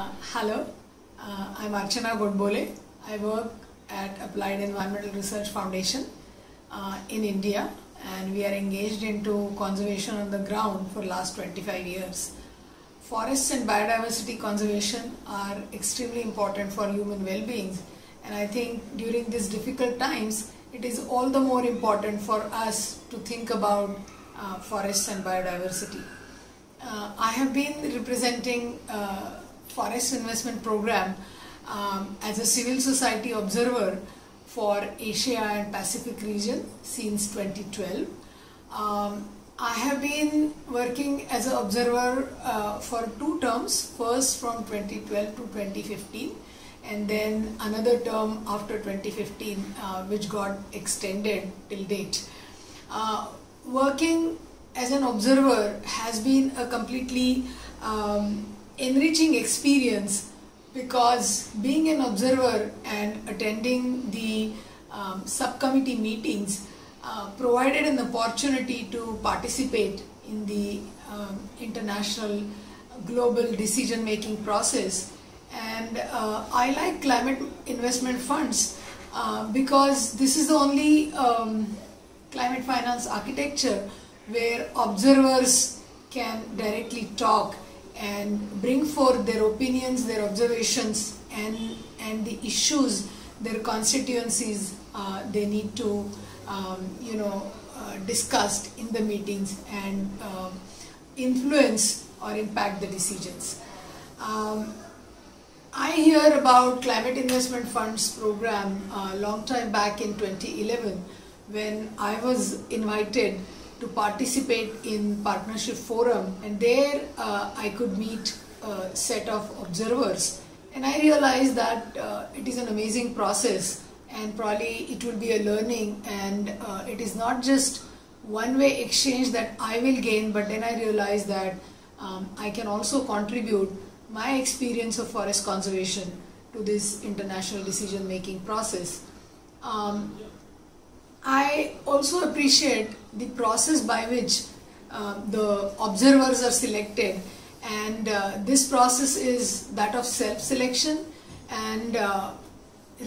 Hello, I'm Archana Godbole. I work at Applied Environmental Research Foundation in India, and we are engaged into conservation on the ground for last 25 years. Forests and biodiversity conservation are extremely important for human well-being, and I think during these difficult times it is all the more important for us to think about forests and biodiversity. I have been representing Forest Investment Program as a civil society observer for Asia and Pacific region since 2012. I have been working as an observer for 2 terms, first from 2012 to 2015 and then another term after 2015 which got extended till date. Working as an observer has been a completely enriching experience, because being an observer and attending the subcommittee meetings provided an opportunity to participate in the international global decision making process. And I like climate investment funds because this is the only climate finance architecture where observers can directly talk and bring forth their opinions, their observations, and the issues their constituencies they need to discuss in the meetings and influence or impact the decisions. I heard about Climate Investment Funds program a long time back in 2011 when I was invited to participate in Partnership Forum, and there I could meet a set of observers, and I realized that it is an amazing process and probably it will be a learning, and it is not just one-way exchange that I will gain, but then I realized that I can also contribute my experience of forest conservation to this international decision-making process. I also appreciate the process by which the observers are selected, and this process is that of self-selection, and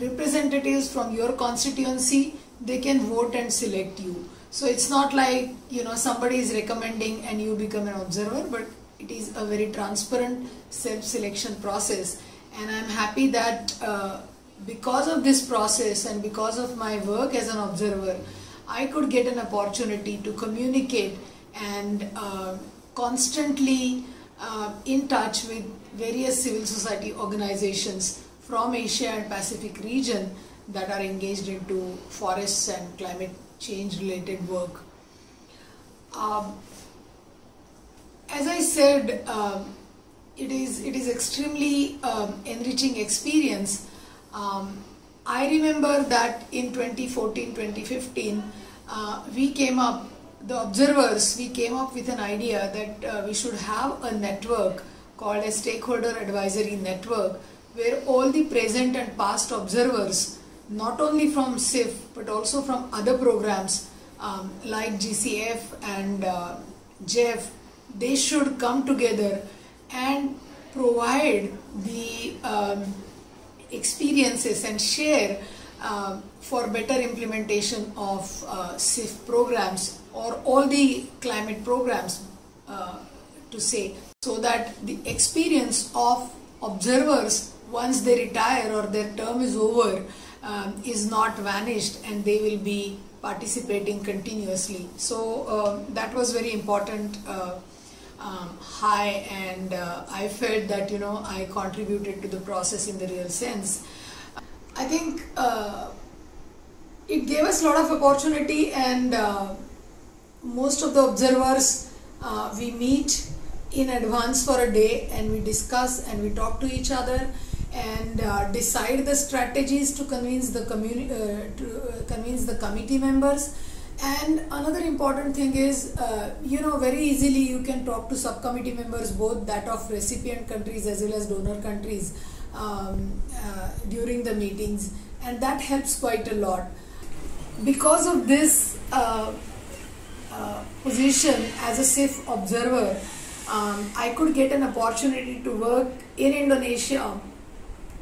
representatives from your constituency, they can vote and select you. So it's not like somebody is recommending and you become an observer, but it is a very transparent self-selection process, and I'm happy that because of this process and because of my work as an observer, I could get an opportunity to communicate and constantly in touch with various civil society organizations from Asia and Pacific region that are engaged into forests and climate change related work. As I said, it is extremely enriching experience. I remember that in 2014-2015 we came up, the observers, we came up with an idea that we should have a network called a Stakeholder Advisory Network, where all the present and past observers, not only from SIF but also from other programs like GCF and JEF, they should come together and provide the experiences and share for better implementation of SIF programs or all the climate programs to say, so that the experience of observers once they retire or their term is over is not vanished, and they will be participating continuously. So that was very important high, and I felt that I contributed to the process in the real sense. I think it gave us a lot of opportunity, and most of the observers we meet in advance for a day, and we discuss and we talk to each other and decide the strategies to convince the committee members. And another important thing is, very easily you can talk to subcommittee members, both that of recipient countries as well as donor countries during the meetings, and that helps quite a lot. Because of this position as a SIF observer, I could get an opportunity to work in Indonesia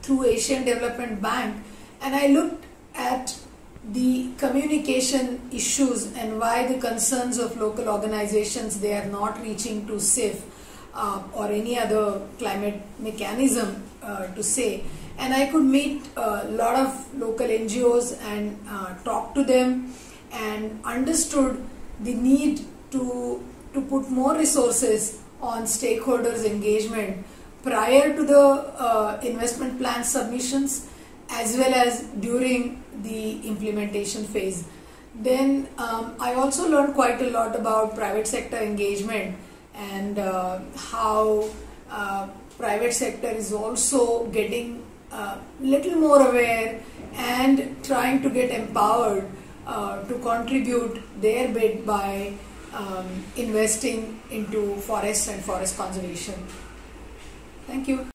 through Asian Development Bank, and I looked at the communication issues and why the concerns of local organizations, they are not reaching to SIF or any other climate mechanism to say. And I could meet a lot of local NGOs and talk to them, and understood the need to put more resources on stakeholders engagement prior to the investment plan submissions, as well as during the implementation phase. Then I also learned quite a lot about private sector engagement, and how private sector is also getting little more aware and trying to get empowered to contribute their bit by investing into forests and forest conservation. Thank you.